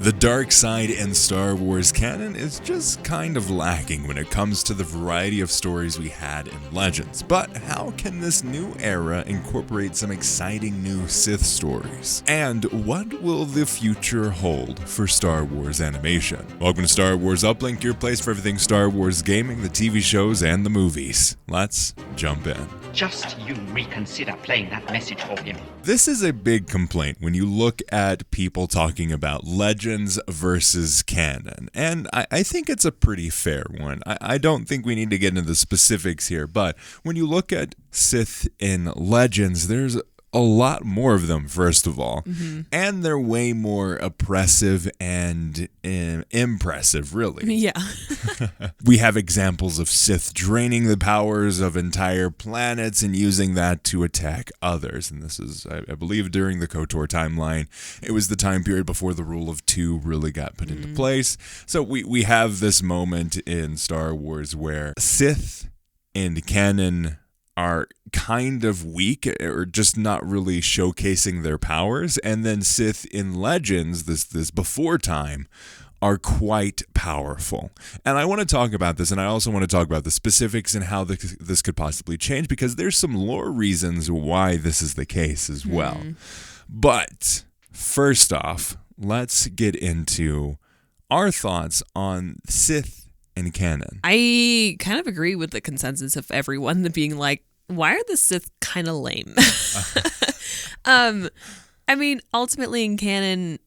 The dark side in Star Wars canon is just kind of lacking when it comes to the variety of stories we had in Legends. But how can this new era incorporate some exciting new Sith stories? And what will the future hold for Star Wars animation? Welcome to Star Wars Uplink, your place for everything Star Wars gaming, the TV shows, and the movies. Let's jump in. Just you reconsider playing that message for him. This is a big complaint when you look at people talking about Legends versus canon, and I think it's a pretty fair one. I don't think we need to get into the specifics here, but when you look at Sith in Legends, there's a lot more of them, first of all, and they're way more oppressive and impressive, really. Yeah. We have examples of Sith draining the powers of entire planets and using that to attack others. And this is, I believe, during the KOTOR timeline. It was the time period before the rule of two really got put into place. So we have this moment in Star Wars where Sith and canon are kind of weak or just not really showcasing their powers, and then Sith in Legends, this before time, are quite powerful. And I want to talk about this, and I also want to talk about the specifics and how this could possibly change, because there's some lore reasons why this is the case as well. But first off, let's get into our thoughts on Sith and canon. I kind of agree with the consensus of everyone being like, why are the Sith kind of lame? I mean, ultimately in canon,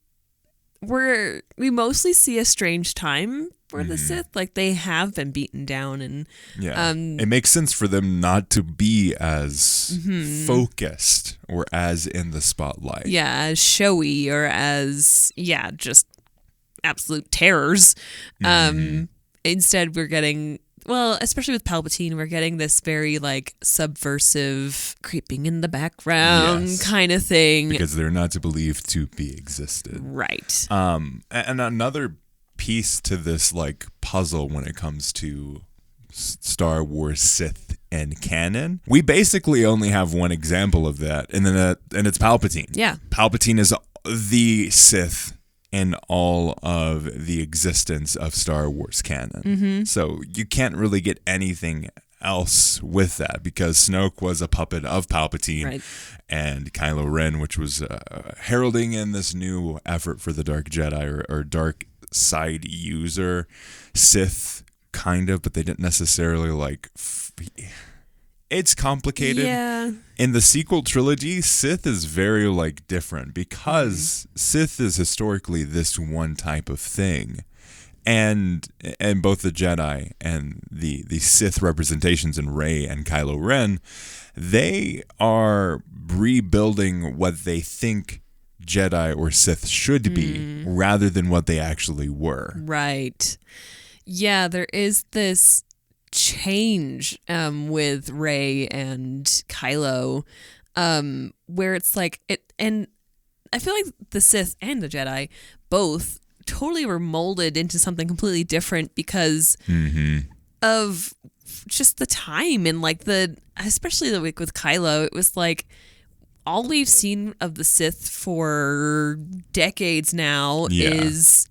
we mostly see a strange time for the Sith. Like, they have been beaten down, and it makes sense for them not to be as focused or as in the spotlight. Yeah, as showy or as just absolute terrors. Instead, we're getting, well, especially with Palpatine, we're getting this very, like, subversive, creeping in the background kind of thing. Because they're not to believe to be existed. Right. And another piece to this, like, puzzle when it comes to Star Wars Sith and canon, we basically only have one example of that, and it's Palpatine. Yeah. Palpatine is the Sith in all of the existence of Star Wars canon. So you can't really get anything else with that, because Snoke was a puppet of Palpatine, and Kylo Ren, which was heralding in this new effort for the Dark Jedi or dark side user Sith, kind of, but they didn't necessarily like... It's complicated. Yeah. In the sequel trilogy, Sith is very, like, different, because Sith is historically this one type of thing. And both the Jedi and the Sith representations in Rey and Kylo Ren, they are rebuilding what they think Jedi or Sith should be, rather than what they actually were. Right. Yeah, there is this change with Rey and Kylo, where it's like it, and I feel like the Sith and the Jedi both totally were molded into something completely different because of just the time, and like especially the week with Kylo, it was like all we've seen of the Sith for decades now is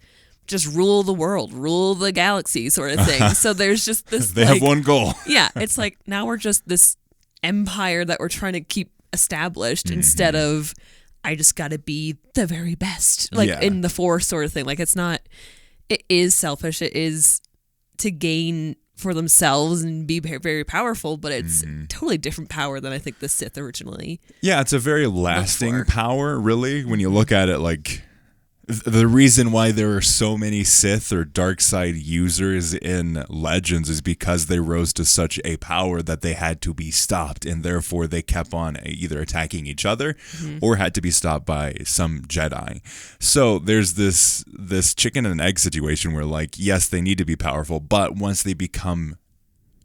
just rule the world, rule the galaxy sort of thing. So there's just this... They have one goal. Yeah, it's like now we're just this empire that we're trying to keep established instead of, I just got to be the very best, like in the Force sort of thing. Like, it's not... It is selfish. It is to gain for themselves and be very, very powerful, but it's totally different power than I think the Sith originally... Yeah, it's a very lasting power, really, when you look at it. Like, the reason why there are so many Sith or dark side users in Legends is because they rose to such a power that they had to be stopped, and therefore they kept on either attacking each other or had to be stopped by some Jedi. So there's this chicken and egg situation where, like, yes, they need to be powerful, but once they become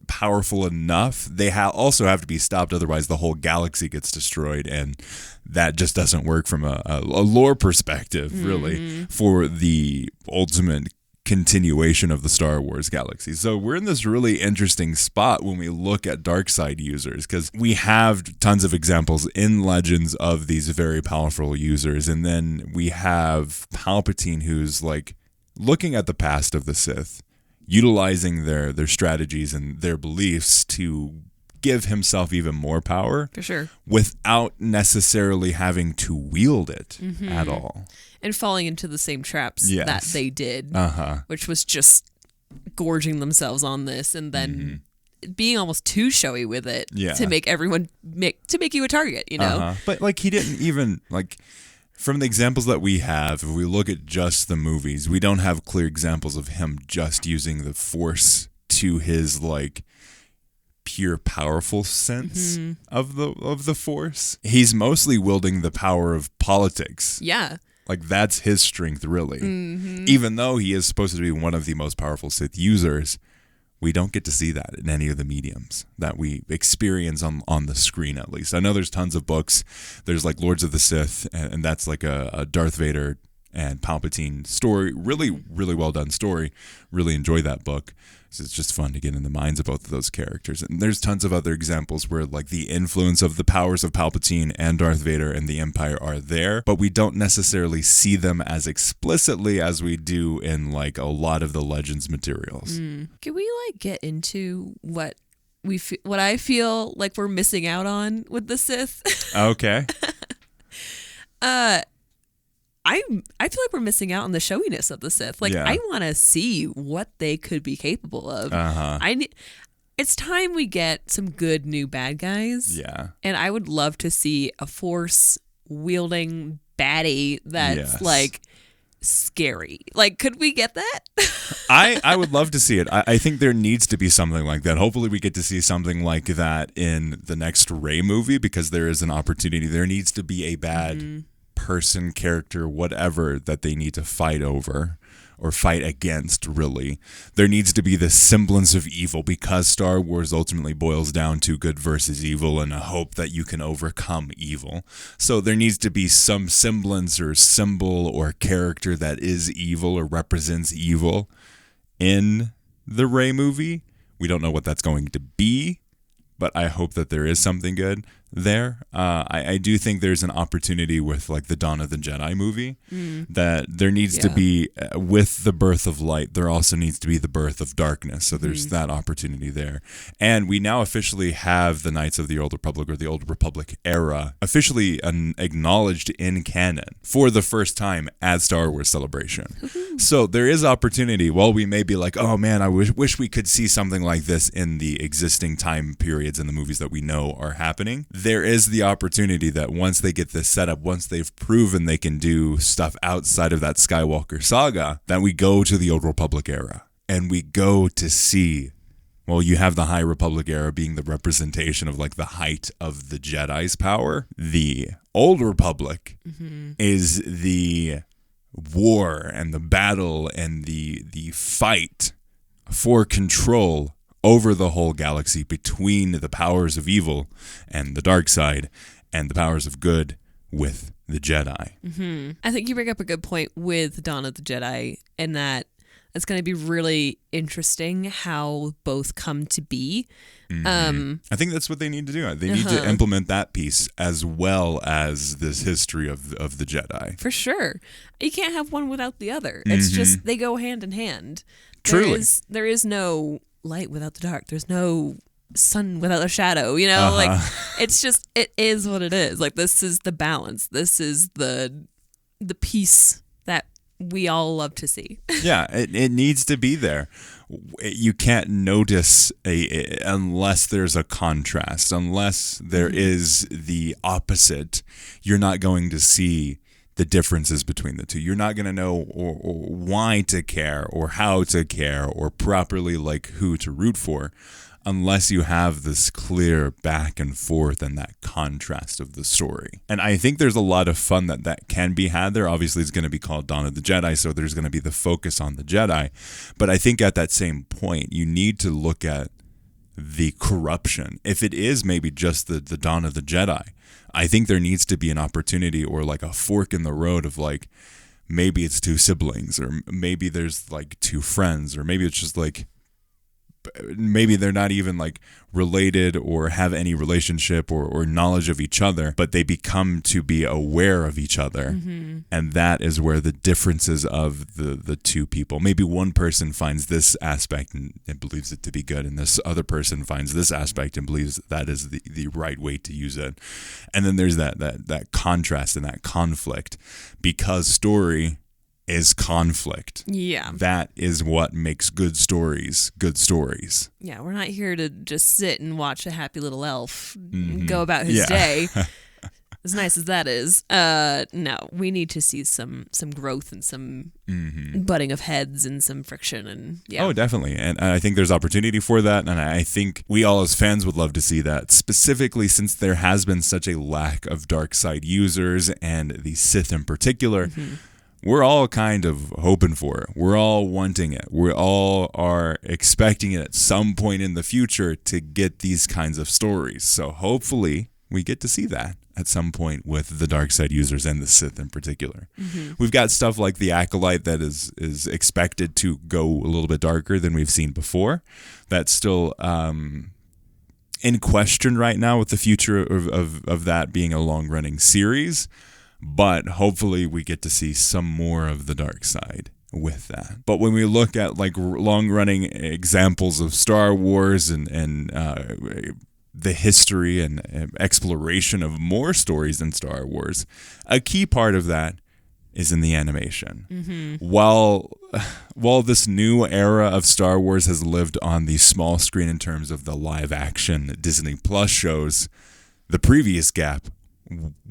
powerful enough, they also have to be stopped, otherwise the whole galaxy gets destroyed, and that just doesn't work from a lore perspective, really, for the ultimate continuation of the Star Wars galaxy. So we're in this really interesting spot when we look at dark side users, because we have tons of examples in Legends of these very powerful users, and then we have Palpatine, who's like looking at the past of the Sith, utilizing their strategies and their beliefs to give himself even more power. For sure. Without necessarily having to wield it at all. And falling into the same traps that they did, which was just gorging themselves on this and then being almost too showy with it to make everyone to make you a target, you know? But like he didn't even like, from the examples that we have, if we look at just the movies, we don't have clear examples of him just using the Force to his like pure powerful sense of the Force. He's mostly wielding the power of politics. Yeah. Like that's his strength, really. Even though he is supposed to be one of the most powerful Sith users, we don't get to see that in any of the mediums that we experience on the screen, at least. I know there's tons of books. There's like Lords of the Sith, and that's like a Darth Vader and Palpatine story. Really, really well done story. Really enjoy that book. It's just fun to get in the minds of both of those characters. And there's tons of other examples where like the influence of the powers of Palpatine and Darth Vader and the Empire are there, but we don't necessarily see them as explicitly as we do in like a lot of the Legends materials. Can we like get into what I feel like we're missing out on with the Sith? Okay. I feel like we're missing out on the showiness of the Sith. Like, I want to see what they could be capable of. It's time we get some good new bad guys. Yeah. And I would love to see a Force wielding baddie that's like scary. Like, could we get that? I would love to see it. I think there needs to be something like that. Hopefully we get to see something like that in the next Rey movie, because there is an opportunity. There needs to be a bad person, character, whatever that they need to fight over or fight against, really. There needs to be this semblance of evil, because Star Wars ultimately boils down to good versus evil and a hope that you can overcome evil. So there needs to be some semblance or symbol or character that is evil or represents evil in the Rey movie. We don't know what that's going to be, but I hope that there is something good there. I do think there's an opportunity with like the Dawn of the Jedi movie that there needs to be, with the birth of light, there also needs to be the birth of darkness. So there's that opportunity there. And we now officially have the Knights of the Old Republic, or the Old Republic era, officially acknowledged in canon for the first time at Star Wars Celebration. So there is opportunity. While we may be like, oh man, I wish we could see something like this in the existing time periods in the movies that we know are happening, there is the opportunity that once they get this set up, once they've proven they can do stuff outside of that Skywalker saga, that we go to the Old Republic era and we go to see, well, you have the High Republic era being the representation of like the height of the Jedi's power. The Old Republic is the war and the battle and the fight for control over the whole galaxy between the powers of evil and the dark side and the powers of good with the Jedi. I think you bring up a good point with Dawn of the Jedi, and that it's going to be really interesting how both come to be. I think that's what they need to do. They need to implement that piece as well as this history of the Jedi. For sure. You can't have one without the other. It's just, they go hand in hand. Truly. There is no light without the dark. There's no sun without a shadow, you know? Like, it's just, it is what it is. Like, this is the balance. This is the piece that we all love to see. Yeah, it needs to be there. You can't notice unless there's a contrast, unless there is the opposite. You're not going to see the differences between the two. You're not going to know or why to care or how to care or properly like who to root for unless you have this clear back and forth and that contrast of the story. And I think there's a lot of fun that can be had there. Obviously, it's going to be called Dawn of the Jedi, so there's going to be the focus on the Jedi. But I think at that same point, you need to look at the corruption. If it is maybe just the Dawn of the Jedi, I think there needs to be an opportunity or like a fork in the road of like, maybe it's two siblings, or maybe there's like two friends, or maybe it's just like, maybe they're not even like related or have any relationship or knowledge of each other, but they become to be aware of each other. Mm-hmm. And that is where the differences of the two people, maybe one person finds this aspect and believes it to be good, and this other person finds this aspect and believes that is the right way to use it. And then there's that contrast and that conflict, because story is conflict. Yeah. That is what makes good stories good stories. Yeah, we're not here to just sit and watch a happy little elf Mm-hmm. go about his Yeah. day. As nice as that is. No, we need to see some growth and some butting of heads and some friction, and yeah. Oh, definitely. And I think there's opportunity for that. And I think we all as fans would love to see that, specifically since there has been such a lack of dark side users, and the Sith in particular. Mm-hmm. We're all kind of hoping for it. We're all wanting it. We all are expecting it at some point in the future to get these kinds of stories. So hopefully we get to see that at some point with the dark side users and the Sith in particular. Mm-hmm. We've got stuff like the Acolyte that is expected to go a little bit darker than we've seen before. That's still in question right now, with the future of that being a long-running series. But hopefully we get to see some more of the dark side with that. But when we look at like long-running examples of Star Wars and the history and exploration of more stories in Star Wars, a key part of that is in the animation. Mm-hmm. While this new era of Star Wars has lived on the small screen in terms of the live-action Disney Plus shows, the previous gap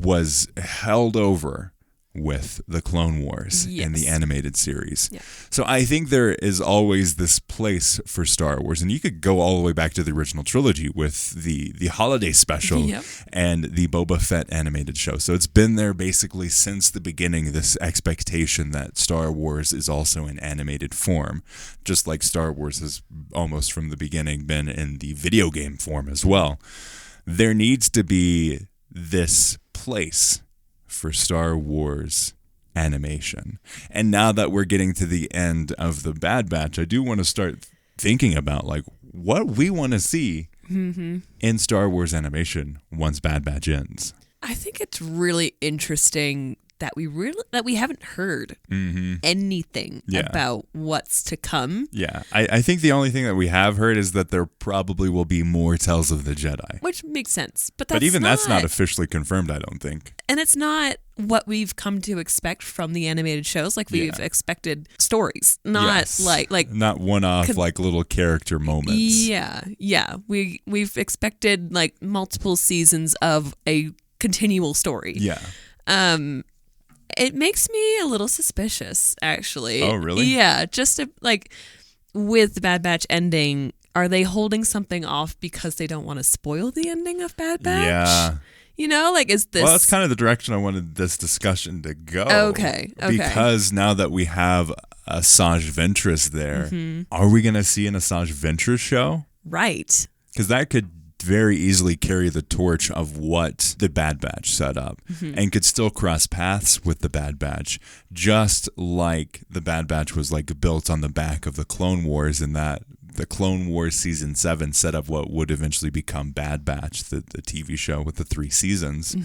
was held over with the Clone Wars and the animated series. Yeah. So I think there is always this place for Star Wars, and you could go all the way back to the original trilogy with the holiday special and the Boba Fett animated show. So it's been there basically since the beginning, this expectation that Star Wars is also in animated form, just like Star Wars has almost from the beginning been in the video game form as well. There needs to be this place for Star Wars animation. And now that we're getting to the end of the Bad Batch, I do want to start thinking about like what we want to see in Star Wars animation once Bad Batch ends. I think it's really interesting that we haven't heard anything about what's to come. Yeah, I think the only thing that we have heard is that there probably will be more Tales of the Jedi. Which makes sense. But that's not officially confirmed, I don't think. And it's not what we've come to expect from the animated shows. Like we've expected stories, not like not one-off like little character moments. Yeah. We've expected like multiple seasons of a continual story. Yeah. It makes me a little suspicious, actually. Oh, really? Yeah, just like with the Bad Batch ending, are they holding something off because they don't want to spoil the ending of Bad Batch? Yeah. You know, like is this... Well, that's kind of the direction I wanted this discussion to go. Okay. Because now that we have Asajj Ventress there, are we going to see an Asajj Ventress show? Right. Because that could very easily carry the torch of what the Bad Batch set up and could still cross paths with the Bad Batch, just like the Bad Batch was like built on the back of the Clone Wars, and that the Clone Wars Season 7 set up what would eventually become Bad Batch, the TV show with the 3 seasons.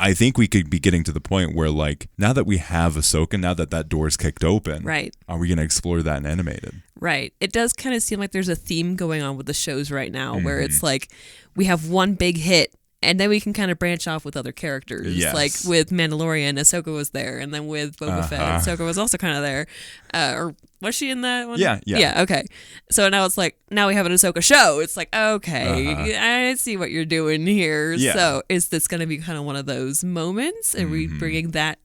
I think we could be getting to the point where, like, now that we have Ahsoka, now that door's kicked open, right? Are we going to explore that in animated? Right. It does kind of seem like there's a theme going on with the shows right now where it's like we have one big hit and then we can kind of branch off with other characters. Yes. Like with Mandalorian, Ahsoka was there. And then with Boba Fett, Ahsoka was also kind of there. Or was she in that one? Yeah. Yeah, okay. So now it's like, now we have an Ahsoka show. It's like, okay, I see what you're doing here. Yeah. So is this going to be kind of one of those moments? Are we bringing that,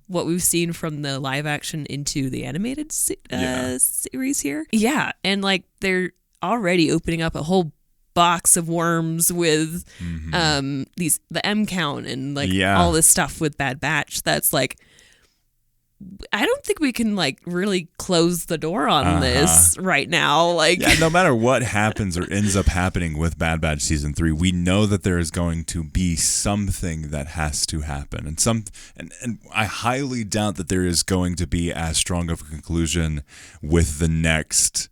what we've seen from the live action into the animated series here? Yeah. And like they're already opening up a whole box of worms with the M count and like all this stuff with Bad Batch that's like I don't think we can like really close the door on this right now. Like, yeah, no matter what happens or ends up happening with Bad Batch season 3, we know that there is going to be something that has to happen, and I highly doubt that there is going to be as strong of a conclusion with the next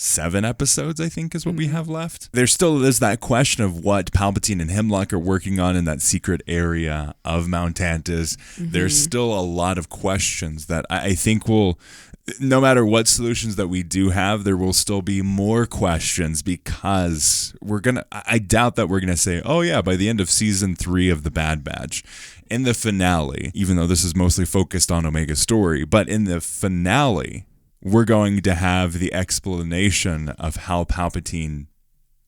7 episodes, I think, is what we have left. There still is that question of what Palpatine and Hemlock are working on in that secret area of Mount Tantus. There's still a lot of questions that I think will, no matter what solutions that we do have, there will still be more questions, because I doubt that we're going to say, oh yeah, by the end of season 3 of The Bad Batch, in the finale, even though this is mostly focused on Omega's story, but in the finale, we're going to have the explanation of how Palpatine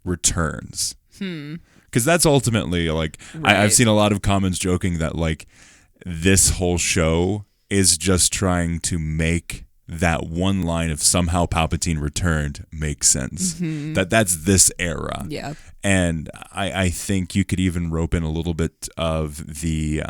returns. Because that's ultimately, like, Right. I've seen a lot of comments joking that, like, this whole show is just trying to make that one line of somehow Palpatine returned make sense. That's this era. yeah. And I think you could even rope in a little bit of the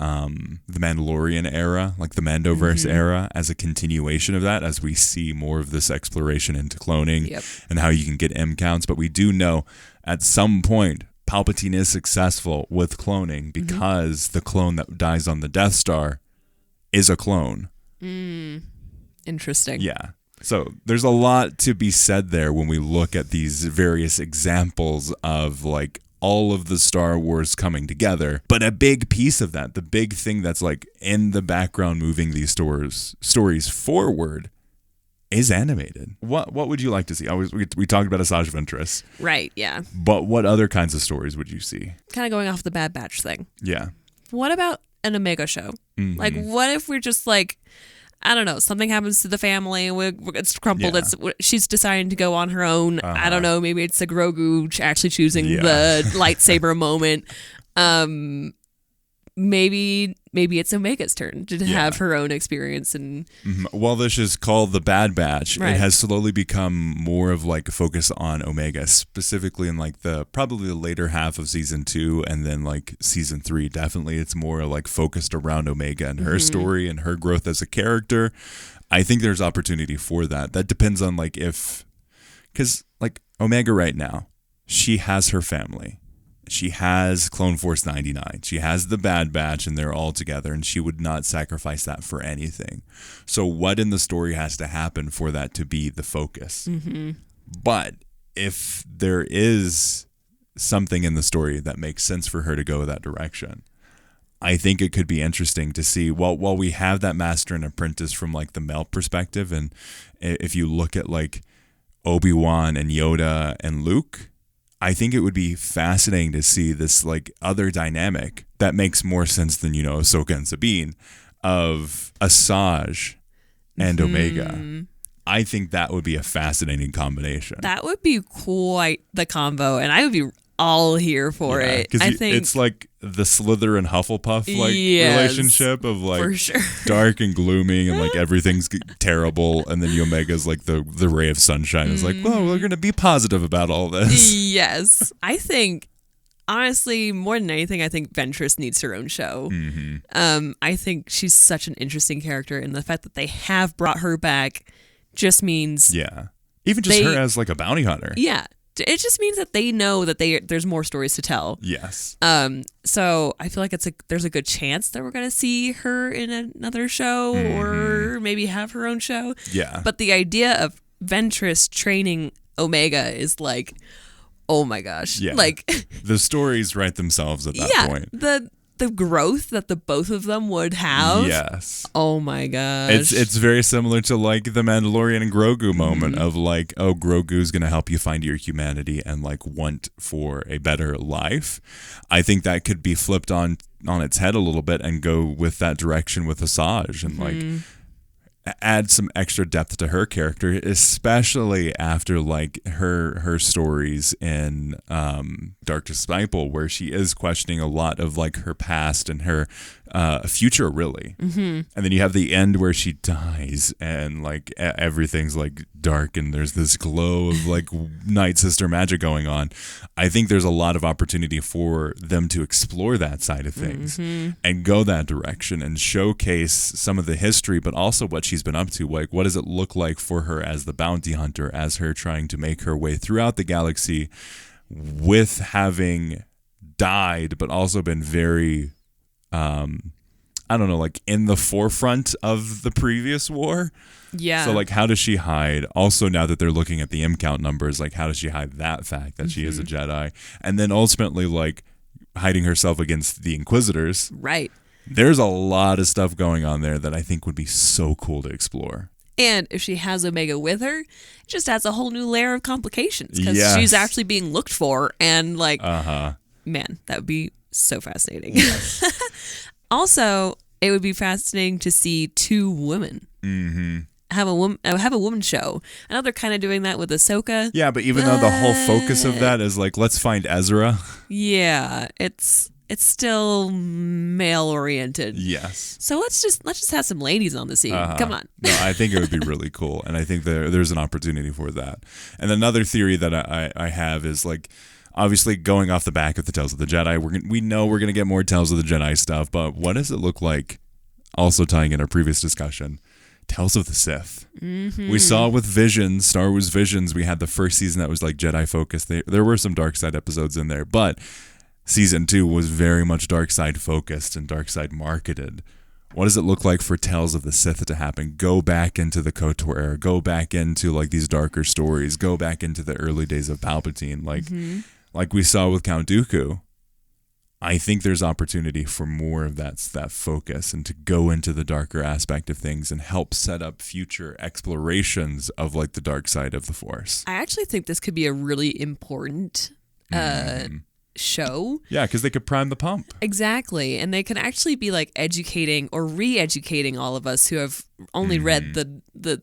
Mandalorian era, like the Mandoverse era, as a continuation of that, as we see more of this exploration into cloning and how you can get M counts. But we do know at some point Palpatine is successful with cloning, because the clone that dies on the Death Star is a clone. Interesting. Yeah. So there's a lot to be said there when we look at these various examples of like all of the Star Wars coming together. But a big piece of that, the big thing that's like in the background moving these stories forward, is animated. What would you like to see? We talked about Asajj Ventress. Right. Yeah. But what other kinds of stories would you see? Kind of going off the Bad Batch thing. Yeah. What about an Omega show? Like, what if we're just like, I don't know, something happens to the family, it's crumpled, she's deciding to go on her own. I don't know, maybe it's a Grogu actually choosing the lightsaber moment. Maybe it's Omega's turn to have her own experience. And while this is called The Bad Batch, Right. it has slowly become more of like a focus on Omega, specifically in like probably the later half of season 2, and then like season 3. Definitely, it's more like focused around Omega and her story and her growth as a character. I think there's opportunity for that. That depends on like because like Omega right now, she has her family. She has Clone Force 99. She has the Bad Batch, and they're all together, and she would not sacrifice that for anything. So what in the story has to happen for that to be the focus? But if there is something in the story that makes sense for her to go that direction, I think it could be interesting to see, while we have that master and apprentice from like the male perspective, and if you look at like Obi-Wan and Yoda and Luke, I think it would be fascinating to see this like other dynamic that makes more sense than, Ahsoka and Sabine, of Asajj and Omega. I think that would be a fascinating combination. that would be quite the combo, and I would be all here for it. I think it's like the Slither and Hufflepuff like Yes, relationship of like for sure. dark and gloomy and like everything's terrible, and then Omega's like the ray of sunshine. It's like, well, we're gonna be positive about all this. Yes. I think, honestly, more than anything, I think Ventress needs her own show. I think she's such an interesting character, and the fact that they have brought her back just means Yeah, even just her as like a bounty hunter. yeah. It just means that they know that there's more stories to tell. Yes. So I feel like there's a good chance that we're gonna see her in another show, or maybe have her own show. Yeah. But the idea of Ventress training Omega is like, oh my gosh, Yeah. like The stories write themselves at that point. the growth that the both of them would have. Yes. Oh my gosh. It's very similar to like the Mandalorian and Grogu moment of like, oh, Grogu's going to help you find your humanity and like want for a better life. I think that could be flipped on its head a little bit and go with that direction with Asajj and like add some extra depth to her character, especially after like her stories in Dark Disciple, where she is questioning a lot of like her past and her future, really. And then you have the end where she dies and like everything's like dark and there's this glow of like Night Sister magic going on. I think there's a lot of opportunity for them to explore that side of things and go that direction and showcase some of the history, but also what she's been up to. Like, what does it look like for her as the bounty hunter, as her trying to make her way throughout the galaxy with having died, but also been very, I don't know, like in the forefront of the previous war. Yeah. So, like, how does she hide? Also, now that they're looking at the M count numbers, like, how does she hide that fact that she is a Jedi? And then ultimately, like, hiding herself against the Inquisitors. Right. There's a lot of stuff going on there that I think would be so cool to explore. And if she has Omega with her, it just adds a whole new layer of complications because Yes. she's actually being looked for. And, like, man, that would be so fascinating. Also, it would be fascinating to see two women. Have a woman show. I know they're kind of doing that with Ahsoka. Yeah, but even though the whole focus of that is like, let's find Ezra. Yeah, it's still male oriented. Yes. So let's just have some ladies on the scene. Come on. No, I think it would be really cool, and I think there's an opportunity for that. And another theory that I have is like, obviously going off the back of the Tales of the Jedi, we know we're gonna get more Tales of the Jedi stuff, but what does it look like? Also tying in our previous discussion. Tales of the Sith. We saw with Visions, Star Wars Visions, we had the first season that was like Jedi focused. There were some dark side episodes in there, but season 2 was very much dark side focused and dark side marketed. What does it look like for Tales of the Sith to happen? Go back into the KOTOR era, go back into like these darker stories, go back into the early days of Palpatine, like we saw with Count Dooku. I think there's opportunity for more of that focus and to go into the darker aspect of things and help set up future explorations of like the dark side of the Force. I actually think this could be a really important show. Yeah, because they could prime the pump. Exactly. And they can actually be like educating or re-educating all of us who have only read the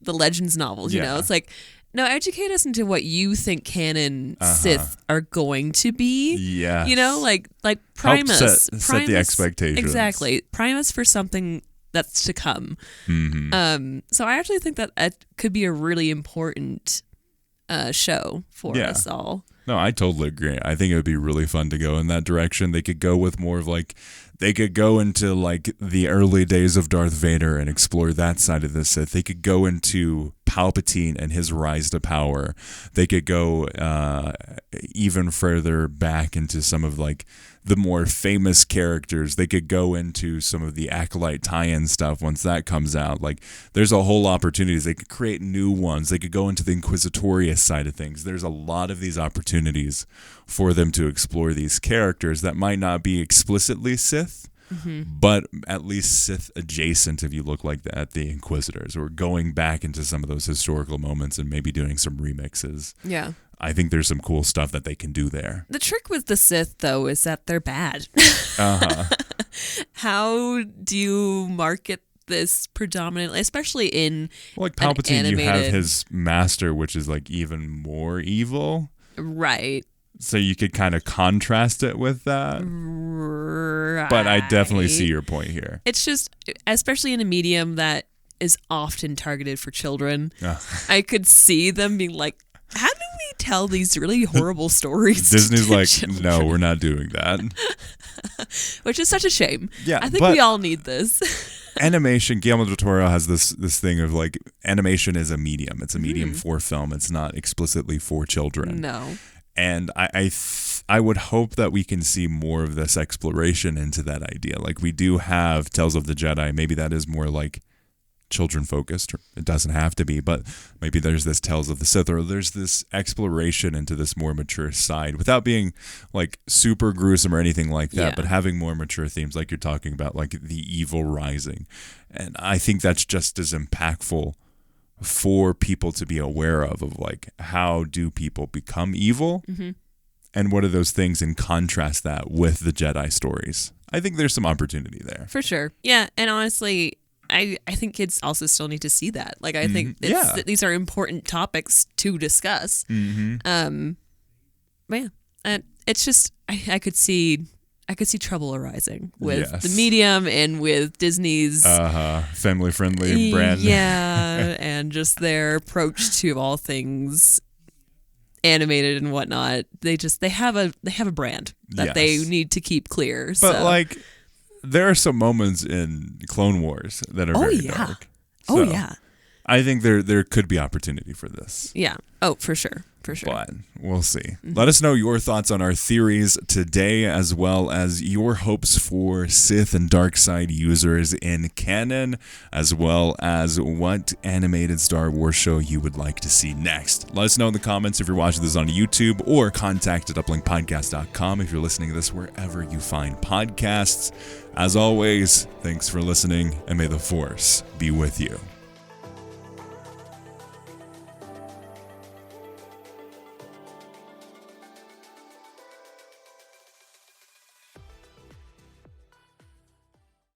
Legends novels. You know, it's like, no, educate us into what you think canon Sith are going to be. Yeah. You know, like prime us. Set the expectations. Exactly. Prime us for something that's to come. So I actually think that it could be a really important show for us all. No, I totally agree. I think it would be really fun to go in that direction. They could go with more of like, they could go into like the early days of Darth Vader and explore that side of the Sith. They could go into Palpatine and his rise to power. They could go even further back into some of like the more famous characters. They could go into some of the Acolyte tie-in stuff once that comes out. Like, there's a whole opportunities. They could create new ones. They could go into the Inquisitorious side of things. There's a lot of these opportunities for them to explore these characters that might not be explicitly Sith, but at least Sith adjacent if you look like at the Inquisitors, or going back into some of those historical moments and maybe doing some remixes. Yeah. I think there's some cool stuff that they can do there. The trick with the Sith, though, is that they're bad. How do you market this predominantly, especially in like Palpatine, you have his master, which is like even more evil. Right. So you could kind of contrast it with that. Right. But I definitely see your point here. It's just, especially in a medium that is often targeted for children, I could see them being like, how do we tell these really horrible stories? Disney's like, children? No, we're not doing that. Which is such a shame. Yeah, I think we all need this. Animation, Guillermo del Toro has this thing of like, animation is a medium. It's a medium for film. It's not explicitly for children. No. And I would hope that we can see more of this exploration into that idea. Like, we do have Tales of the Jedi. Maybe that is more like children focused. It doesn't have to be, but maybe there's this Tales of the Sith, or there's this exploration into this more mature side without being like super gruesome or anything like that, but having more mature themes like you're talking about, like the evil rising. And I think that's just as impactful for people to be aware of like, how do people become evil, and what are those things, and contrast that with the Jedi stories. I think there's some opportunity there. For sure. Yeah, and honestly, I think kids also still need to see that. Like, I think these are important topics to discuss. But yeah, and it's just I could see trouble arising with the medium and with Disney's family friendly brand. Yeah, and just their approach to all things animated and whatnot. They have a brand that they need to keep clear. But so. like, there are some moments in Clone Wars that are very dark. Oh yeah. I think there could be opportunity for this. Yeah. Oh, for sure. For sure. But we'll see. Let us know your thoughts on our theories today, as well as your hopes for Sith and dark side users in canon, as well as what animated Star Wars show you would like to see next. Let us know in the comments if you're watching this on YouTube, or contact at uplinkpodcast.com if you're listening to this wherever you find podcasts. As always, thanks for listening, and may the Force be with you.